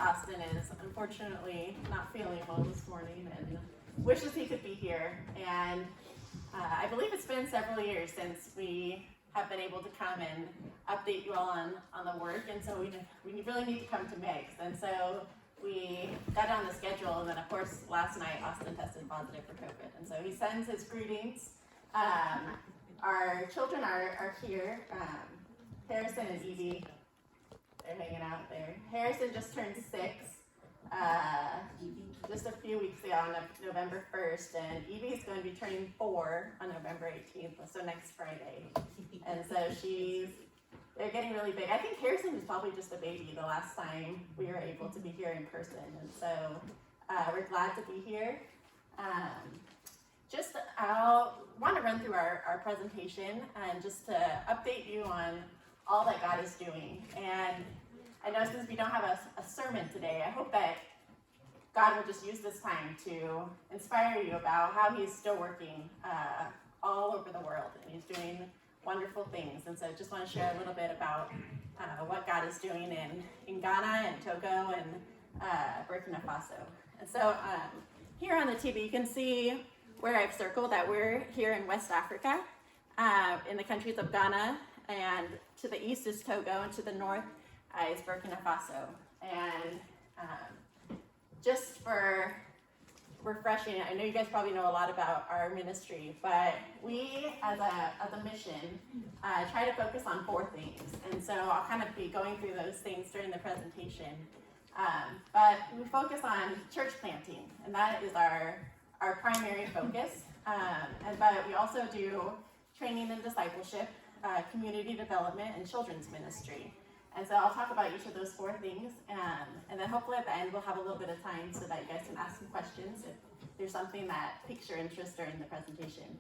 Austin is unfortunately not feeling well this morning and wishes he could be here. And I believe it's been several years since we have been able to come and update you all on the work, and so we really need to come to Meg's. And so we got on the schedule, and then of course last night Austin tested positive for COVID, and so he sends his greetings. Our children are here. Harrison and Evie, they're hanging out there. Harrison just turned 6 just a few weeks ago on November 1st, and Evie's going to be turning 4 on November 18th, so next Friday. And so they're getting really big. I think Harrison was probably just a baby the last time we were able to be here in person, and so we're glad to be here. I want to run through our presentation and just to update you on all that God is doing. And I know since we don't have a sermon today, I hope that God will just use this time to inspire you about how He's still working all over the world, and He's doing wonderful things. And so I just want to share a little bit about what God is doing in Ghana and Togo and Burkina Faso. And so here on the TV, you can see where I've circled that we're here in West Africa, in the countries of Ghana, and to the east is Togo, and to the north is Burkina Faso. And just for refreshing, I know you guys probably know a lot about our ministry, but we as a mission try to focus on 4 things. And so I'll kind of be going through those things during the presentation. But we focus on church planting, and that is our primary focus. But we also do training and discipleship, community development, and children's ministry. And so I'll talk about each of those 4 things, and then hopefully at the end we'll have a little bit of time so that you guys can ask some questions if there's something that piques your interest during the presentation.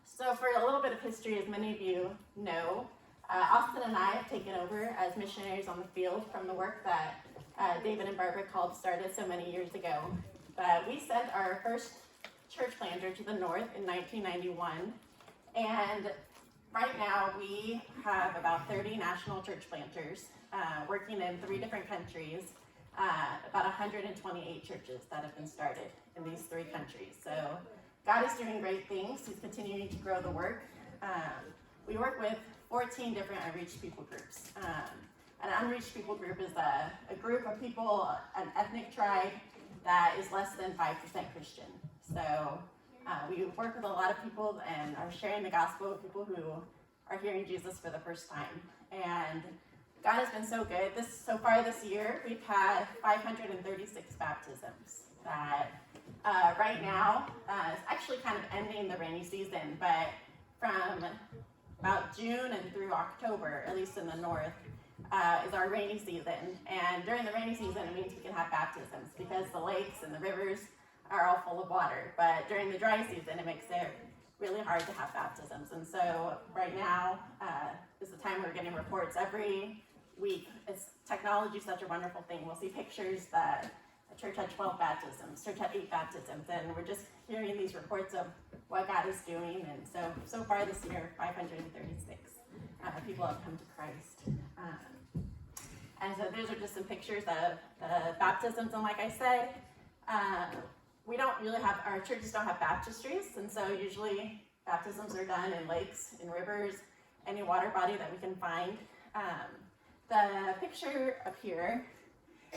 So for a little bit of history, as many of you know, Austin and I have taken over as missionaries on the field from the work that David and Barbara Kolb started so many years ago. But we sent our first church planter to the north in 1991, and right now we have about 30 national church planters working in 3 different countries, about 128 churches that have been started in these 3 countries. So God is doing great things. He's continuing to grow the work. We work with 14 different unreached people groups. An unreached people group is a group of people, an ethnic tribe that is less than 5% Christian. So we work with a lot of people and are sharing the gospel with people who are hearing Jesus for the first time. And God has been so good. So far this year, we've had 536 baptisms. That right now, it's actually kind of ending the rainy season, but from about June and through October, at least in the north, is our rainy season. And during the rainy season, it means we can have baptisms because the lakes and the rivers are all full of water. But during the dry season, it makes it really hard to have baptisms. And so right now is the time we're getting reports every week. Technology is such a wonderful thing. We'll see pictures that a church had 12 baptisms, church had 8 baptisms, and we're just hearing these reports of what God is doing. And so far this year, 536 people have come to Christ. And so those are just some pictures of the baptisms. And like I said, we don't really have, our churches don't have baptistries, and so usually baptisms are done in lakes, in rivers, any water body that we can find. The picture up here,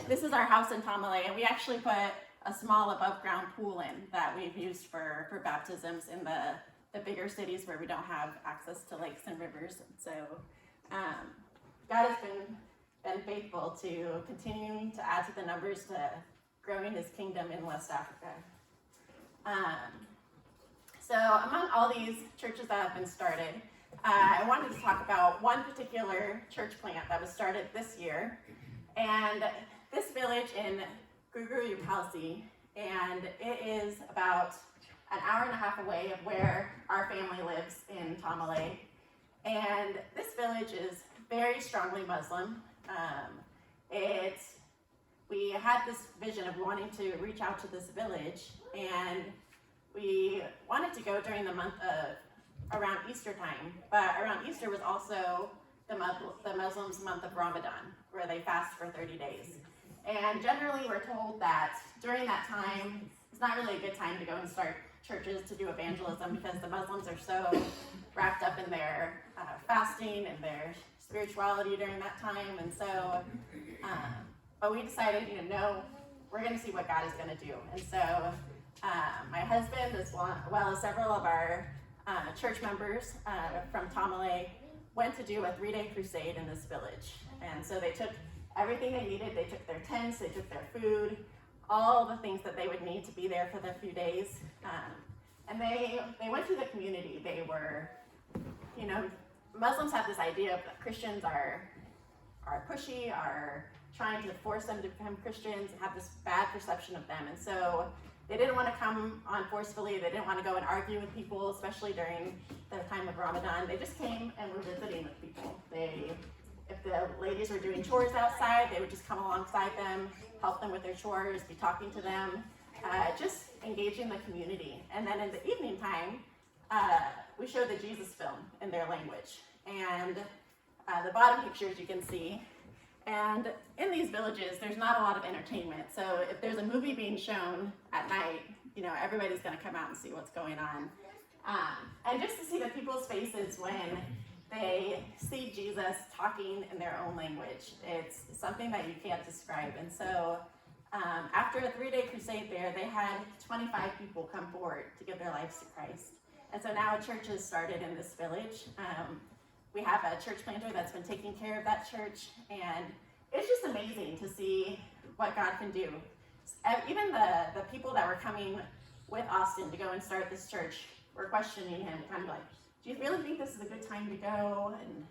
this is our house in Tamale, and we actually put a small above ground pool in that we've used for baptisms in the bigger cities where we don't have access to lakes and rivers. And so God has been faithful to continuing to add to the numbers to growing His kingdom in West Africa. So among all these churches that have been started, I wanted to talk about one particular church plant that was started this year. And this village in Guguruyukalsi, and it is about an hour and a half away of where our family lives in Tamale. And this village is very strongly Muslim. We had this vision of wanting to reach out to this village, and we wanted to go during the month of around Easter time, but around Easter was also the Muslims' month of Ramadan, where they fast for 30 days. And generally we're told that during that time, it's not really a good time to go and start churches to do evangelism because the Muslims are so wrapped up in their fasting and their spirituality during that time. And so, but we decided, no, we're going to see what God is going to do. And so my husband, as well as several of our church members from Tamale, went to do a 3-day crusade in this village. And so they took everything they needed. They took their tents, they took their food, all the things that they would need to be there for the few days. And they went to the community. They were, Muslims have this idea that Christians are pushy, are trying to force them to become Christians, and have this bad perception of them. And so they didn't want to come on forcefully. They didn't want to go and argue with people, especially during the time of Ramadan. They just came and were visiting with people. If the ladies were doing chores outside, they would just come alongside them, help them with their chores, be talking to them, just engaging the community. And then in the evening time, we showed the Jesus film in their language. And the bottom pictures you can see. And in these villages, there's not a lot of entertainment. So if there's a movie being shown at night, everybody's going to come out and see what's going on. And just to see the people's faces when they see Jesus talking in their own language, it's something that you can't describe. And so after a 3-day crusade there, they had 25 people come forward to give their lives to Christ. And so now a church has started in this village. We have a church planter that's been taking care of that church, and it's just amazing to see what God can do. Even the people that were coming with Austin to go and start this church were questioning him, kind of like, do you really think this is a good time to go? And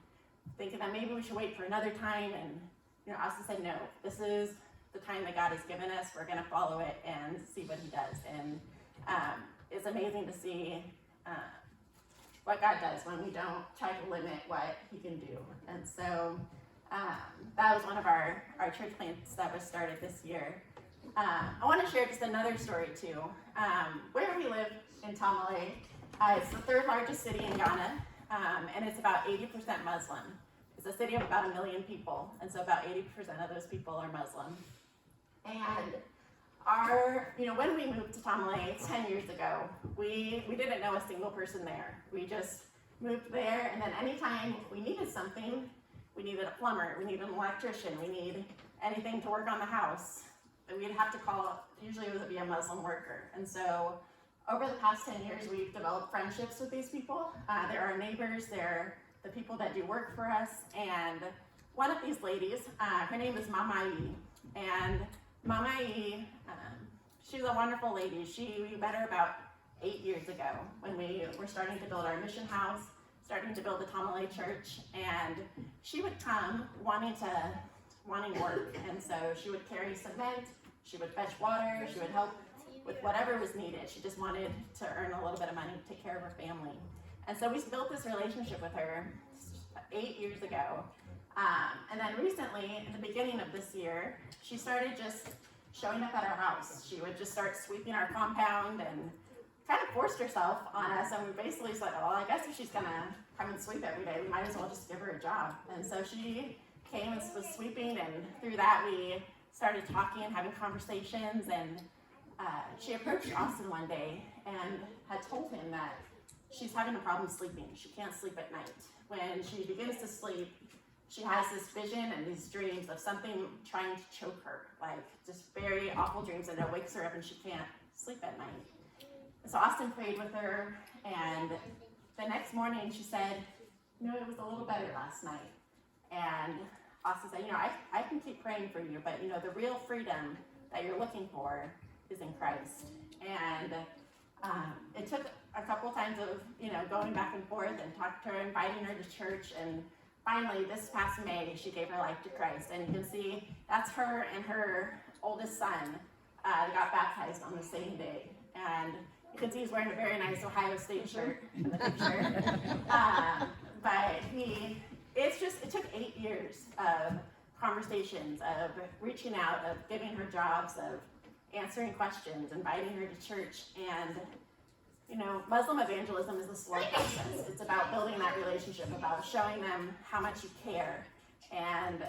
thinking that maybe we should wait for another time. And Austin said, no, this is the time that God has given us. We're going to follow it and see what he does. And it's amazing to see what God does when we don't try to limit what he can do. And so that was one of our church plants that was started this year. I want to share just another story too. Where we live in Tamale, it's the 3rd largest city in Ghana, and it's about 80% Muslim. It's a city of about 1 million people, and so about 80% of those people are Muslim. And when we moved to Tamale 10 years ago, we didn't know a single person there. We just moved there, and then anytime we needed something, we needed a plumber, we needed an electrician, we need anything to work on the house, we'd have to call, usually it would be a Muslim worker. And so over the past 10 years, we've developed friendships with these people. They're our neighbors, they're the people that do work for us. And one of these ladies, her name is Mama Yi. And Mama Yi, she's a wonderful lady. We met her about 8 years ago when we were starting to build our mission house, starting to build the Tamale church. And she would come wanting work. And so she would carry cement, she would fetch water, she would help with whatever was needed. She just wanted to earn a little bit of money to take care of her family. And so we built this relationship with her 8 years ago. And then recently, in the beginning of this year, she started just showing up at our house. She would just start sweeping our compound and kind of forced herself on us. And we basically said, well, I guess if she's gonna come and sweep every day, we might as well just give her a job. And so she came and was sweeping, and through that we started talking and having conversations. And she approached Austin one day and had told him that she's having a problem sleeping. She can't sleep at night. When she begins to sleep, she has this vision and these dreams of something trying to choke her, like just very awful dreams, and it wakes her up and she can't sleep at night. So Austin prayed with her, and the next morning she said, it was a little better last night. And Austin said, I can keep praying for you, but the real freedom that you're looking for is in Christ. And it took a couple times of going back and forth and talking to her, inviting her to church, and finally this past May she gave her life to Christ. And you can see that's her and her oldest son got baptized on the same day. And you can see he's wearing a very nice Ohio State shirt in the picture. But it took 8 years of conversations, of reaching out, of giving her jobs, of answering questions, inviting her to church. And Muslim evangelism is a slow process. It's about building that relationship, about showing them how much you care. And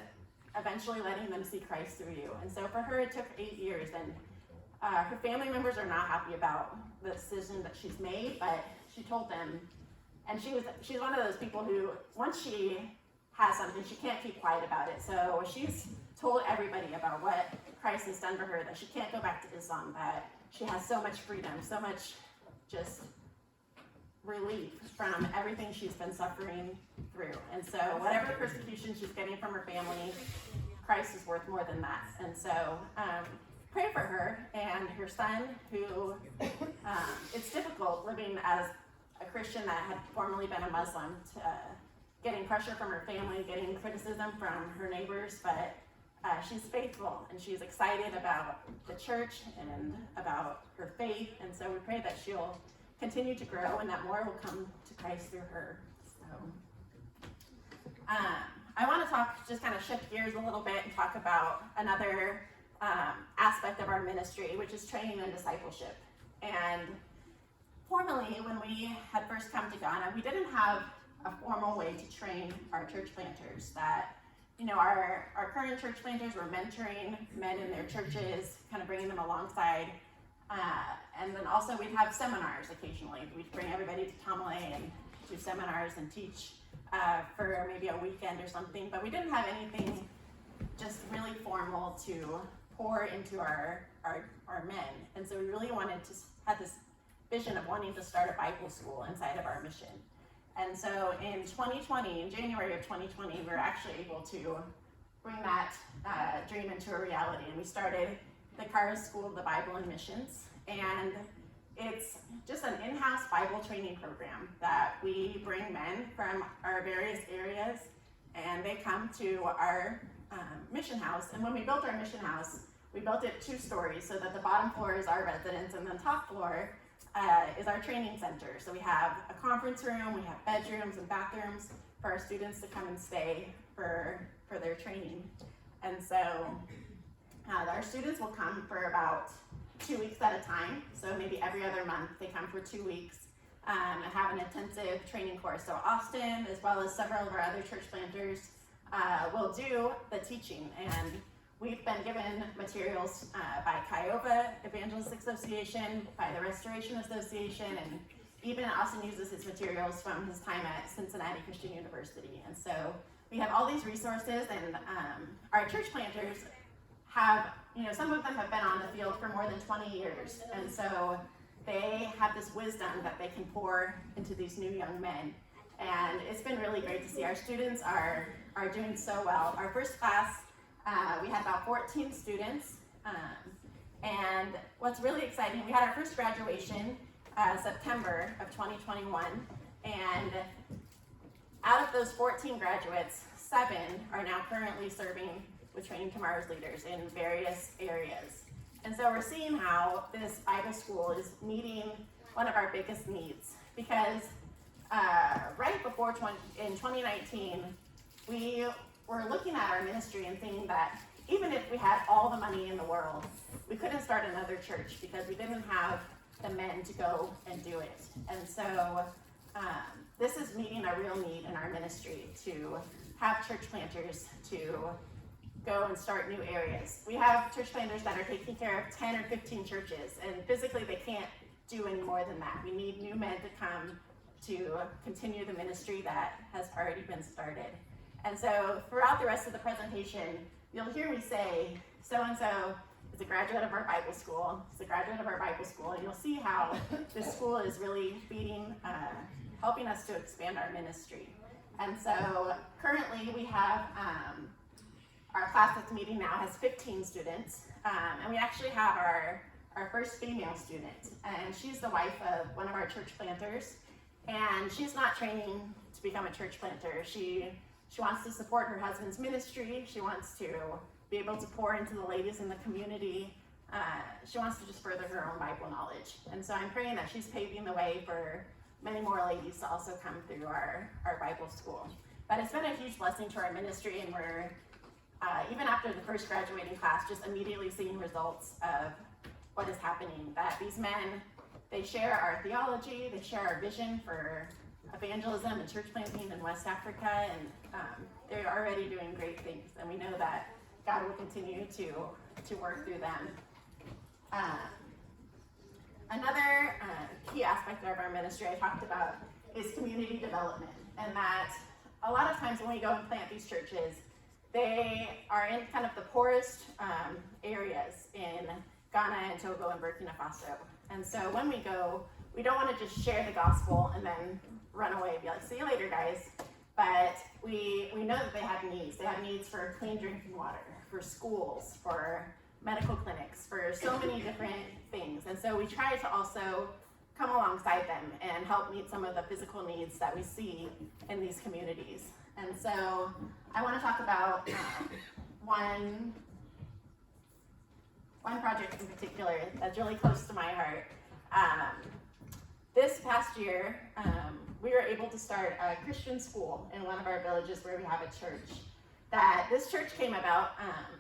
eventually letting them see Christ through you. And so for her, it took 8 years, and her family members are not happy about the decision that she's made, but she told them, and she's one of those people who, once she has something, she can't keep quiet about it. So she's told everybody about what Christ has done for her, that she can't go back to Islam, that she has so much freedom, so much just relief from everything she's been suffering through. And so whatever persecution she's getting from her family, Christ is worth more than that. And so pray for her and her son, who it's difficult living as a Christian that had formerly been a Muslim, getting pressure from her family, getting criticism from her neighbors, but she's faithful and she's excited about the church and about her faith. And so we pray that she'll continue to grow and that more will come to Christ through her. So I want to just kind of shift gears a little bit and talk about another aspect of our ministry, which is training and discipleship. And formerly, when we had first come to Ghana, we didn't have a formal way to train our church planters. That, our current church planters were mentoring men in their churches, kind of bringing them alongside. And then also we'd have seminars occasionally. We'd bring everybody to Tamale and do seminars and teach for maybe a weekend or something. But we didn't have anything just really formal to pour into our men. And so we really wanted to have this vision of wanting to start a Bible school inside of our mission. And so in 2020, in January of 2020, we were actually able to bring that dream into a reality. And we started the Kara School of the Bible and Missions. And it's just an in-house Bible training program that we bring men from our various areas, and they come to our mission house. And when we built our mission house, we built it 2 stories so that the bottom floor is our residence and the top floor is our training center. So we have a conference room, we have bedrooms and bathrooms for our students to come and stay for their training. And so our students will come for about 2 weeks at a time. So maybe every other month they come for 2 weeks and have an intensive training course. So Austin, as well as several of our other church planters, will do the teaching. And we've been given materials by Kiowa Evangelistic Association, by the Restoration Association, and even Austin uses his materials from his time at Cincinnati Christian University. And so we have all these resources, and our church planters have, some of them have been on the field for more than 20 years. And so they have this wisdom that they can pour into these new young men. And it's been really great to see. Our students are doing so well. Our first class, we had about 14 students. And what's really exciting, we had our first graduation September of 2021. And out of those 14 graduates, 7 are now currently serving with Training Tomorrow's leaders in various areas. And so we're seeing how this Bible school is meeting one of our biggest needs, because right before in 2019, we were looking at our ministry and thinking that even if we had all the money in the world, we couldn't start another church because we didn't have the men to go and do it. And so this is meeting a real need in our ministry, to have church planters to go and start new areas. We have church planters that are taking care of 10 or 15 churches, and physically they can't do any more than that. We need new men to come to continue the ministry that has already been started. And so throughout the rest of the presentation, you'll hear me say, so-and-so is a graduate of our Bible school, it's a graduate of our Bible school, and you'll see how this school is really feeding, helping us to expand our ministry. And so currently we have, our class that's meeting now has 15 students, and we actually have our first female student, and she's the wife of one of our church planters, and she's not training to become a church planter. She wants to support her husband's ministry. She wants to be able to pour into the ladies in the community. She wants to just further her own Bible knowledge. And so I'm praying that she's paving the way for many more ladies to also come through our Bible school. But it's been a huge blessing to our ministry, and we're, even after the first graduating class, just immediately seeing results of what is happening. That these men, they share our theology, they share our vision for evangelism and church planting in West Africa, and they're already doing great things, and we know that God will continue to work through them. Another key aspect of our ministry I talked about is community development, and that a lot of times when we go and plant these churches, they are in kind of the poorest areas in Ghana and Togo and Burkina Faso. And so when we go, we don't want to just share the gospel and then run away and be like, see you later, guys. But we know that they have needs. They have needs for clean drinking water, for schools, for medical clinics, for so many different things. And so we try to also come alongside them and help meet some of the physical needs that we see in these communities. And so I want to talk about one project in particular that's really close to my heart. This past year, we were able to start a Christian school in one of our villages where we have a church. That this church came about,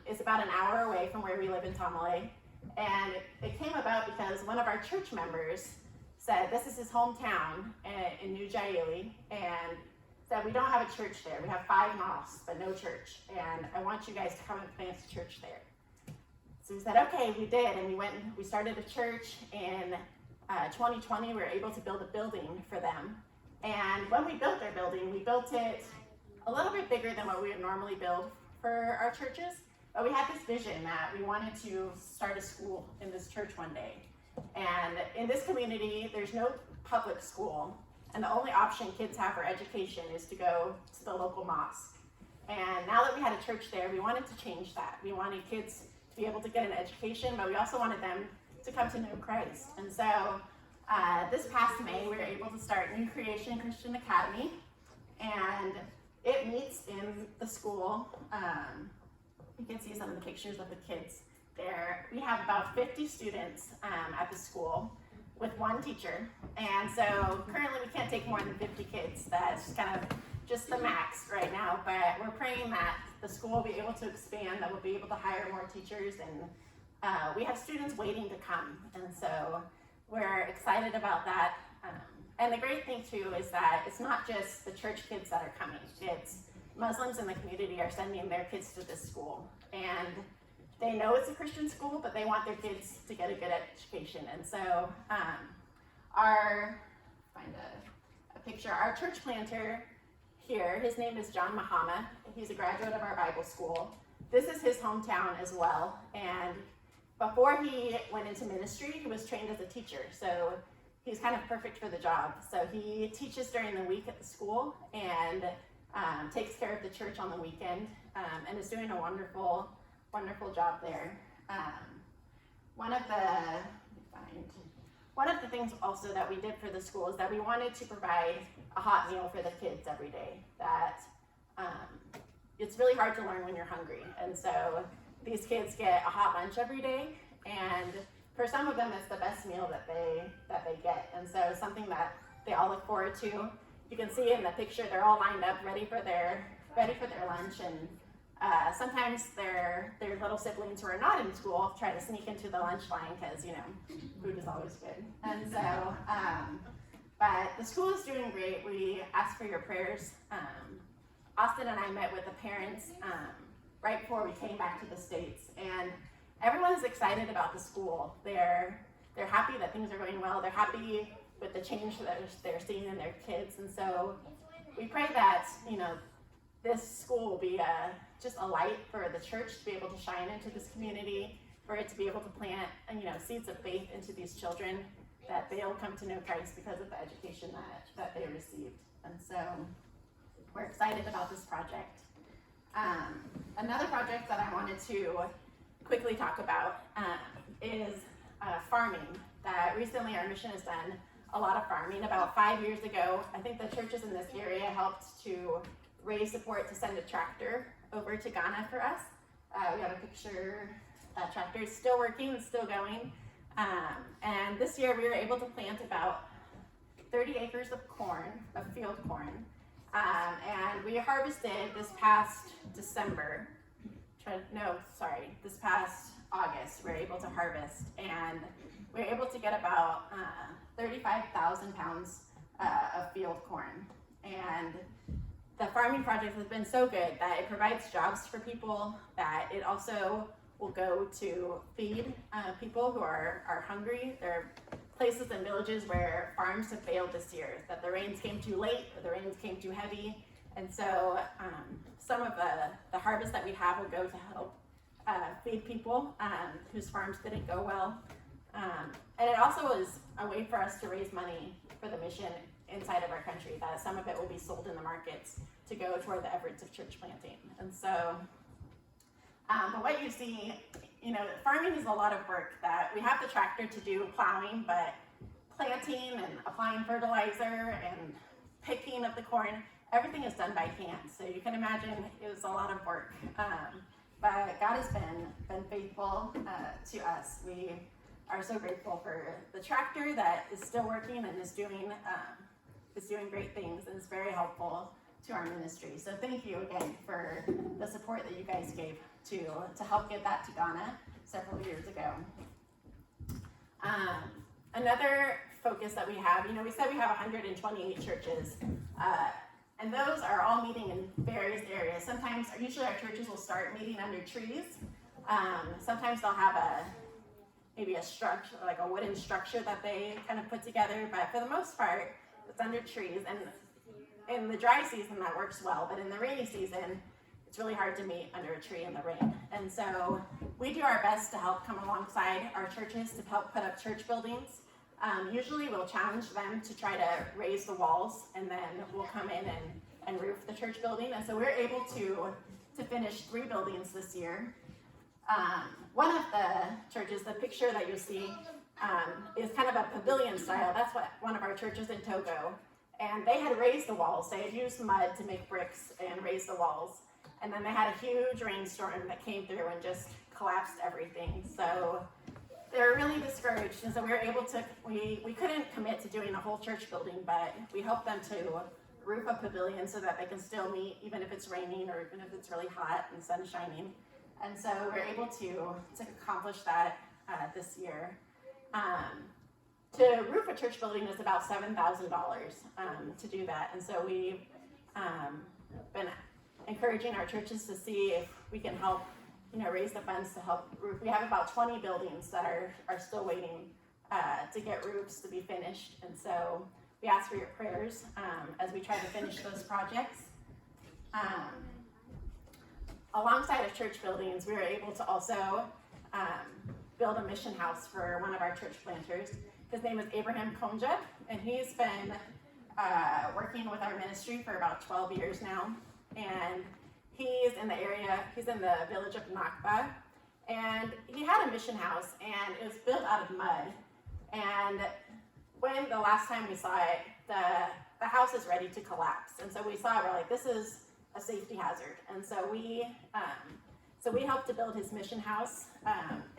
it's about an hour away from where we live in Tamale, and it came about because one of our church members said this is his hometown in New Jaili, and said we don't have a church there. We have 5 mosques, but no church, and I want you guys to come and plant a church there. So we said, okay, we did, and we started a church in 2020. We were able to build a building for them, and when we built their building, we built it a little bit bigger than what we would normally build for our churches, but we had this vision that we wanted to start a school in this church one day. And in this community, there's no public school, and the only option kids have for education is to go to the local mosque. And now that we had a church there, we wanted to change that. We wanted kids to be able to get an education, but we also wanted them to come to know Christ. And so this past May, we were able to start New Creation Christian Academy, and it meets in the school. You can see some of the pictures of the kids there. We have about 50 students at the school with one teacher. And so currently we can't take more than 50 kids. That's kind of just the max right now, but we're praying that the school will be able to expand, that we'll be able to hire more teachers, and we have students waiting to come. And so we're excited about that. And the great thing too is that it's not just the church kids that are coming. It's Muslims in the community are sending their kids to this school. And they know it's a Christian school, but they want their kids to get a good education. And so find a picture, our church planter here, his name is John Muhammad. He's a graduate of our Bible school. This is his hometown as well. And before he went into ministry, he was trained as a teacher. So he's kind of perfect for the job. So he teaches during the week at the school and takes care of the church on the weekend, and is doing a wonderful job there. One of the things also that we did for the school is that we wanted to provide a hot meal for the kids every day. That it's really hard to learn when you're hungry, and so these kids get a hot lunch every day, and for some of them it's the best meal that they get, and so it's something that they all look forward to. You can see in the picture they're all lined up ready for their lunch, and sometimes their little siblings who are not in school try to sneak into the lunch line because food is always good. And so but the school is doing great. We ask for your prayers. Austin and I met with the parents right before we came back to the States, and everyone's excited about the school. They're happy that things are going well. They're happy with the change that they're seeing in their kids, and so we pray that this school will be just a light for the church to be able to shine into this community, for it to be able to plant seeds of faith into these children, that they'll come to know Christ because of the education that they received. And so we're excited about this project. Another project that I wanted to quickly talk about is farming. That recently our mission has done a lot of farming. About 5 years ago, I think the churches in this area helped to raise support to send a tractor over to Ghana for us. We have a picture. That tractor is still working, it's still going. And this year we were able to plant about 30 acres of corn, of field corn. And we harvested this past this past August, we were able to harvest, and we were able to get about 35,000 pounds of field corn. And the farming project has been so good that it provides jobs for people, that it also will go to feed people who are hungry. There are places and villages where farms have failed this year, that the rains came too late or the rains came too heavy. And so some of the harvest that we have will go to help feed people whose farms didn't go well. And it also is a way for us to raise money for the mission inside of our country, that some of it will be sold in the markets to go toward the efforts of church planting. And so, but what you see, farming is a lot of work. That we have the tractor to do plowing, but planting and applying fertilizer and picking of the corn, everything is done by hand. So you can imagine it was a lot of work. But God has been faithful to us. We are so grateful for the tractor that is still working and is doing great things, and is very helpful to our ministry. So thank you again for the support that you guys gave to help get that to Ghana several years ago. Another focus that we have, we said we have 128 churches, and those are all meeting in various areas. Usually our churches will start meeting under trees. Sometimes they'll have maybe a structure, like a wooden structure that they kind of put together, but for the most part, it's under trees. And in the dry season, that works well, but in the rainy season, it's really hard to meet under a tree in the rain. And so we do our best to help come alongside our churches to help put up church buildings. Usually we'll challenge them to try to raise the walls, and then we'll come in and roof the church building. And so we're able to finish 3 buildings this year. One of the churches, the picture that you see, is kind of a pavilion style. That's what one of our churches in Togo. And they had raised the walls. They had used mud to make bricks and raise the walls. And then they had a huge rainstorm that came through and just collapsed everything. So they were really discouraged. And so we were able to, we couldn't commit to doing a whole church building, but we helped them to roof a pavilion so that they can still meet even if it's raining or even if it's really hot and sun shining. And so we're able to accomplish that this year. To roof a church building is about $7,000 to do that. And so we've been encouraging our churches to see if we can help, raise the funds to help roof. We have about 20 buildings that are still waiting to get roofs to be finished. And so we ask for your prayers as we try to finish those projects. Alongside of church buildings, we were able to also build a mission house for one of our church planters. His name is Abraham Konja, and he's been working with our ministry for about 12 years now. And he's in the village of Nakba, and he had a mission house, and it was built out of mud. And when the last time we saw it, the house is ready to collapse. And so we saw it, we're like, this is a safety hazard. And so we helped to build his mission house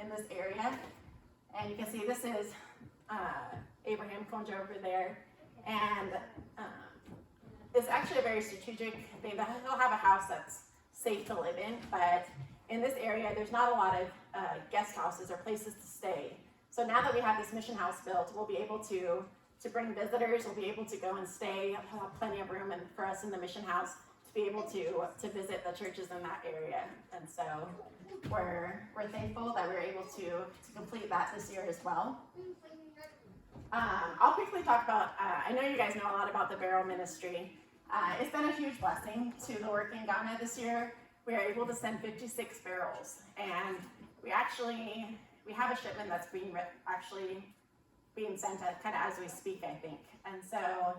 in this area. And you can see this is Abraham Konja over there. And it's actually a very strategic thing. He'll have a house that's safe to live in, but in this area, there's not a lot of guest houses or places to stay. So now that we have this mission house built, we'll be able to bring visitors. We'll be able to go and stay. He'll have plenty of room for us in the mission house to be able to visit the churches in that area. And so we're thankful that we're able to complete that this year as well. I'll quickly talk about, I know you guys know a lot about the barrel ministry. It's been a huge blessing to the work in Ghana this year. We are able to send 56 barrels, and we have a shipment that's being sent kind of as we speak, I think. And so,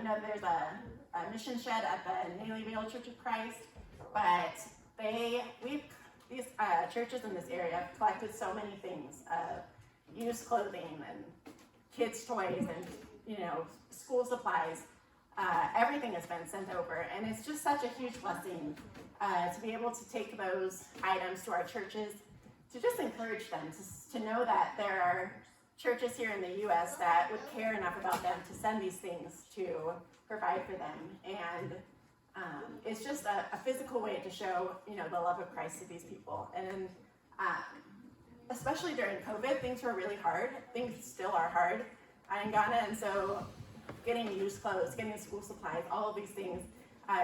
there's a mission shed at the Naileyville Church of Christ, but these churches in this area have collected so many things, used clothing and kids' toys and, school supplies. Everything has been sent over, and it's just such a huge blessing to be able to take those items to our churches, to just encourage them, to know that there are churches here in the U.S. that would care enough about them to send these things to provide for them. And it's just a physical way to show, the love of Christ to these people. And especially during COVID, things were really hard. Things still are hard in Ghana, and so getting used clothes, getting school supplies, all of these things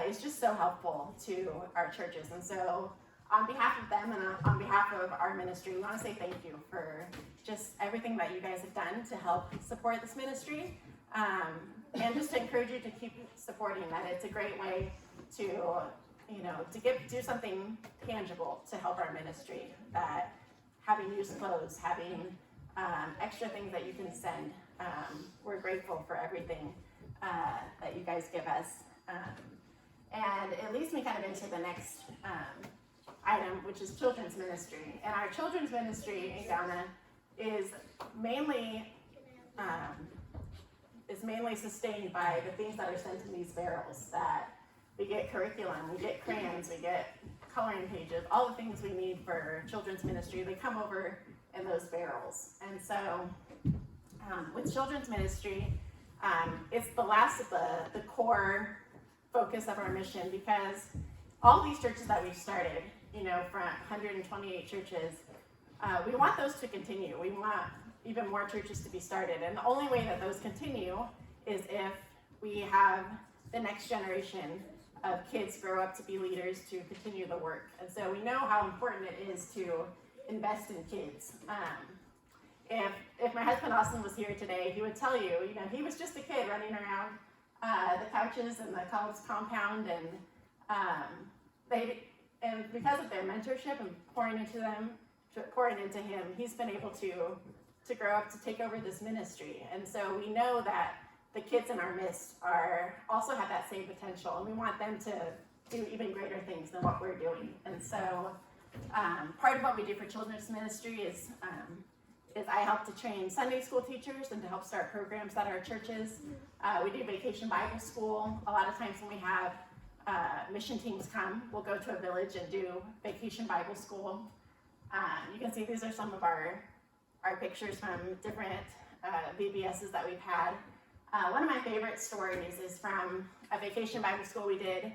is just so helpful to our churches. And so on behalf of them and on behalf of our ministry, we want to say thank you for just everything that you guys have done to help support this ministry. And just to encourage you to keep supporting that. It's a great way to, do something tangible to help our ministry. That having used clothes, having extra things that you can send. We're grateful for everything that you guys give us. And it leads me kind of into the next item, which is children's ministry. And our children's ministry in Ghana is mainly sustained by the things that are sent in these barrels. That we get curriculum, we get crayons, we get coloring pages, all the things we need for children's ministry. They come over in those barrels. And so with children's ministry, it's the last of the core focus of our mission, because all these churches that we've started, from 128 churches, we want those to continue. We want even more churches to be started. And the only way that those continue is if we have the next generation of kids grow up to be leaders to continue the work. And so we know how important it is to invest in kids. If my husband Austin was here today, he would tell you, he was just a kid running around the couches in the college compound, and because of their mentorship and pouring into him, he's been able to grow up to take over this ministry. And so we know that the kids in our midst also have that same potential, and we want them to do even greater things than what we're doing. And so part of what we do for children's ministry is I help to train Sunday school teachers and to help start programs at our churches. We do vacation Bible school. A lot of times when we have mission teams come, we'll go to a village and do vacation Bible school. You can see these are some of our pictures from different VBSs that we've had. One of my favorite stories is from a vacation Bible school we did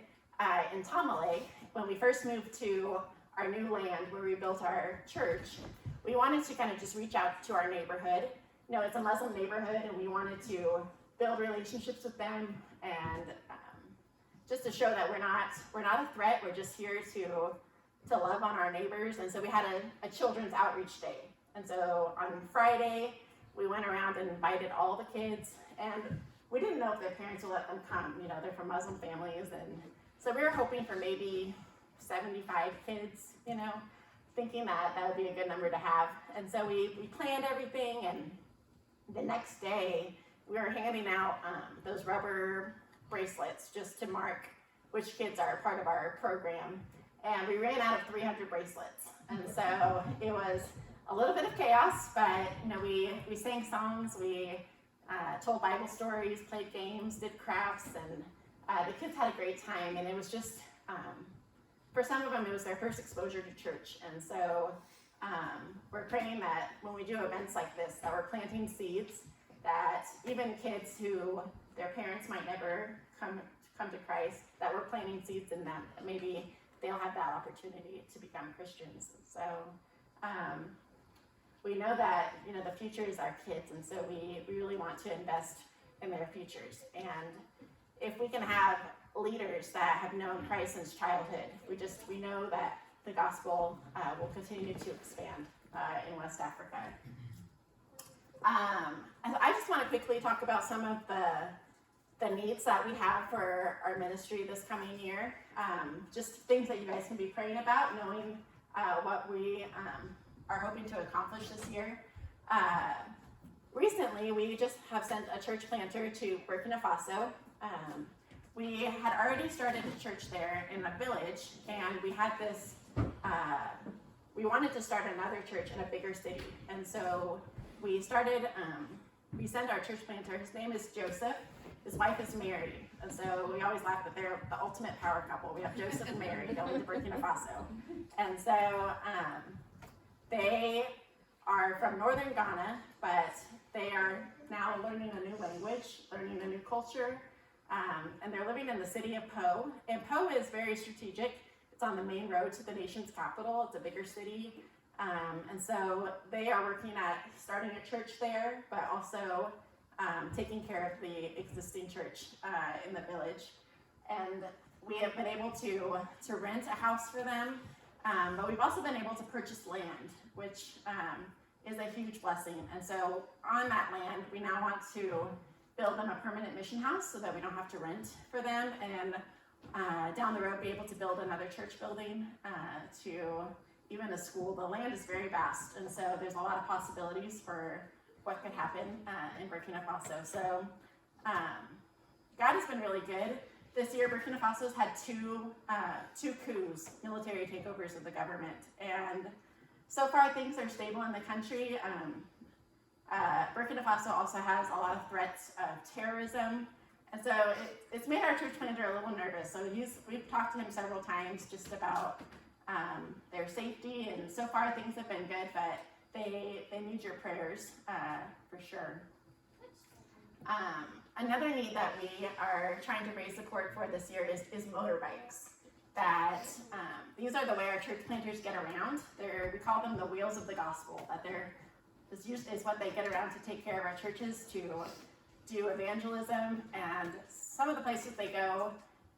in Tamale. When we first moved to our new land where we built our church, we wanted to kind of just reach out to our neighborhood. It's a Muslim neighborhood, and we wanted to build relationships with them, and just to show that we're not a threat. We're just here to love on our neighbors. And so we had a children's outreach day. And so on Friday, we went around and invited all the kids, and we didn't know if their parents would let them come. They're from Muslim families, and so we were hoping for maybe 75 kids, thinking that would be a good number to have. And so we planned everything, and the next day we were handing out those rubber bracelets just to mark which kids are part of our program. And we ran out of 300 bracelets. And so it was a little bit of chaos, but we sang songs, we told Bible stories, played games, did crafts, and the kids had a great time. And it was just, for some of them, it was their first exposure to church. And so we're praying that when we do events like this, that we're planting seeds, that even kids who their parents might never come to Christ, that we're planting seeds in them, that maybe they'll have that opportunity to become Christians. So we know that the future is our kids, and so we really want to invest in their futures. And if we can have leaders that have known Christ since childhood, we know that the gospel will continue to expand in West Africa. And I just want to quickly talk about some of the needs that we have for our ministry this coming year. Just things that you guys can be praying about, knowing what we are hoping to accomplish this year. Recently, we just have sent a church planter to Burkina Faso. We had already started a church there in a village, and we had this, we wanted to start another church in a bigger city. And so we started, we sent our church planter, his name is Joseph, his wife is Mary. And so we always laugh that they're the ultimate power couple. We have Joseph and Mary going to Burkina Faso. And so they are from northern Ghana, but they are now learning a new language, learning a new culture, and they're living in the city of Po. And Po is very strategic. It's on the main road to the nation's capital. It's a bigger city. And so they are working at starting a church there, but also taking care of the existing church in the village. And we have been able to rent a house for them, but we've also been able to purchase land, which is a huge blessing. And so on that land, we now want to build them a permanent mission house so that we don't have to rent for them, and down the road be able to build another church building, to even a school. The land is very vast, and so there's a lot of possibilities for what could happen in Burkina Faso. So God has been really good. This year, Burkina Faso's had two coups, military takeovers of the government, and so far things are stable in the country. Burkina Faso also has a lot of threats of terrorism, and so it's made our church planter a little nervous. So we've talked to him several times just about their safety, and so far things have been good, but they need your prayers for sure. Another need that we are trying to raise support for this year is motorbikes. That these are the way our church planters get around. We call them the wheels of the gospel. That this is what they get around to take care of our churches, to do evangelism, and some of the places they go,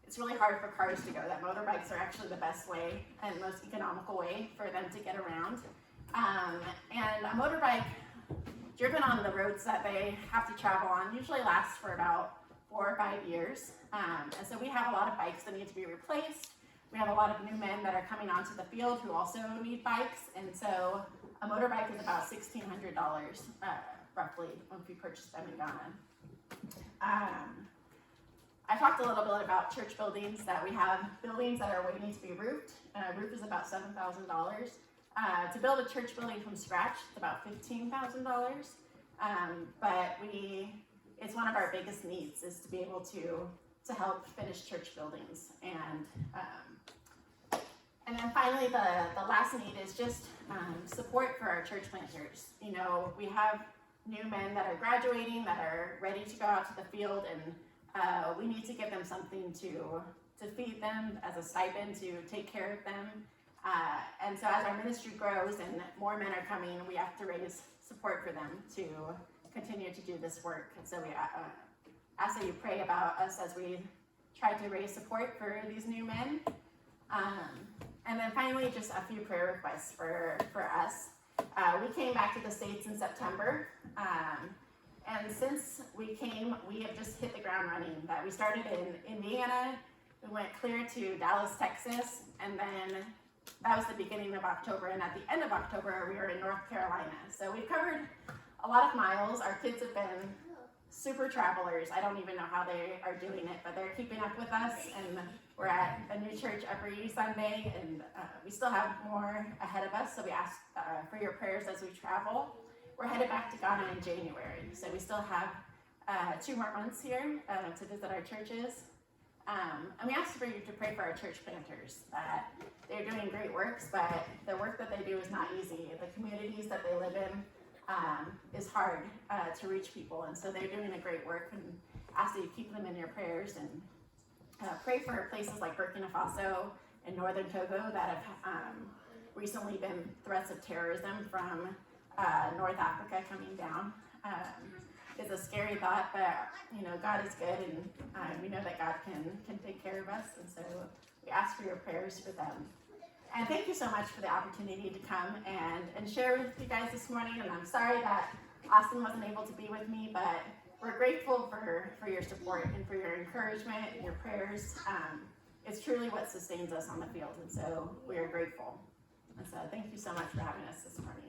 it's really hard for cars to go. That motorbikes are actually the best way and most economical way for them to get around. And a motorbike driven on the roads that they have to travel on usually lasts for about 4 or 5 years. And so we have a lot of bikes that need to be replaced. We have a lot of new men that are coming onto the field who also need bikes, and so a motorbike is about $1,600 roughly when we purchase them in Ghana. I talked a little bit about church buildings, that we have buildings that are waiting to be roofed. A roof is about $7,000. To build a church building from scratch, it's about $15,000. But it's one of our biggest needs, is to be able to help finish church buildings. And then finally, the last need is just support for our church planters. You know, we have new men that are graduating, that are ready to go out to the field, and we need to give them something to feed them as a stipend, to take care of them. And so as our ministry grows and more men are coming, we have to raise support for them to continue to do this work. And so we ask that you pray about us as we try to raise support for these new men. And then finally, just a few prayer requests for us. We came back to the States in September. And since we came, we have just hit the ground running. That we started in Indiana, we went clear to Dallas, Texas, and then that was the beginning of October. And at the end of October, we were in North Carolina. So we covered a lot of miles. Our kids have been super travelers. I don't even know how they are doing it, but they're keeping up with us, and we're at a new church every Sunday, and we still have more ahead of us, so we ask for your prayers as we travel. We're headed back to Ghana in January, so we still have 2 more months here to visit our churches. And we ask for you to pray for our church planters, that they're doing great works, but the work that they do is not easy. The communities that they live in is hard to reach people, and so they're doing a great work, and ask that you keep them in your prayers, and pray for places like Burkina Faso and northern Togo that have recently been threats of terrorism from North Africa coming down. It's a scary thought, but you know, God is good, and we know that God can take care of us, and so we ask for your prayers for them. And thank you so much for the opportunity to come and share with you guys this morning. And I'm sorry that Austin wasn't able to be with me, but we're grateful for your support and for your encouragement and your prayers. It's truly what sustains us on the field, and so we are grateful. And so thank you so much for having us this morning.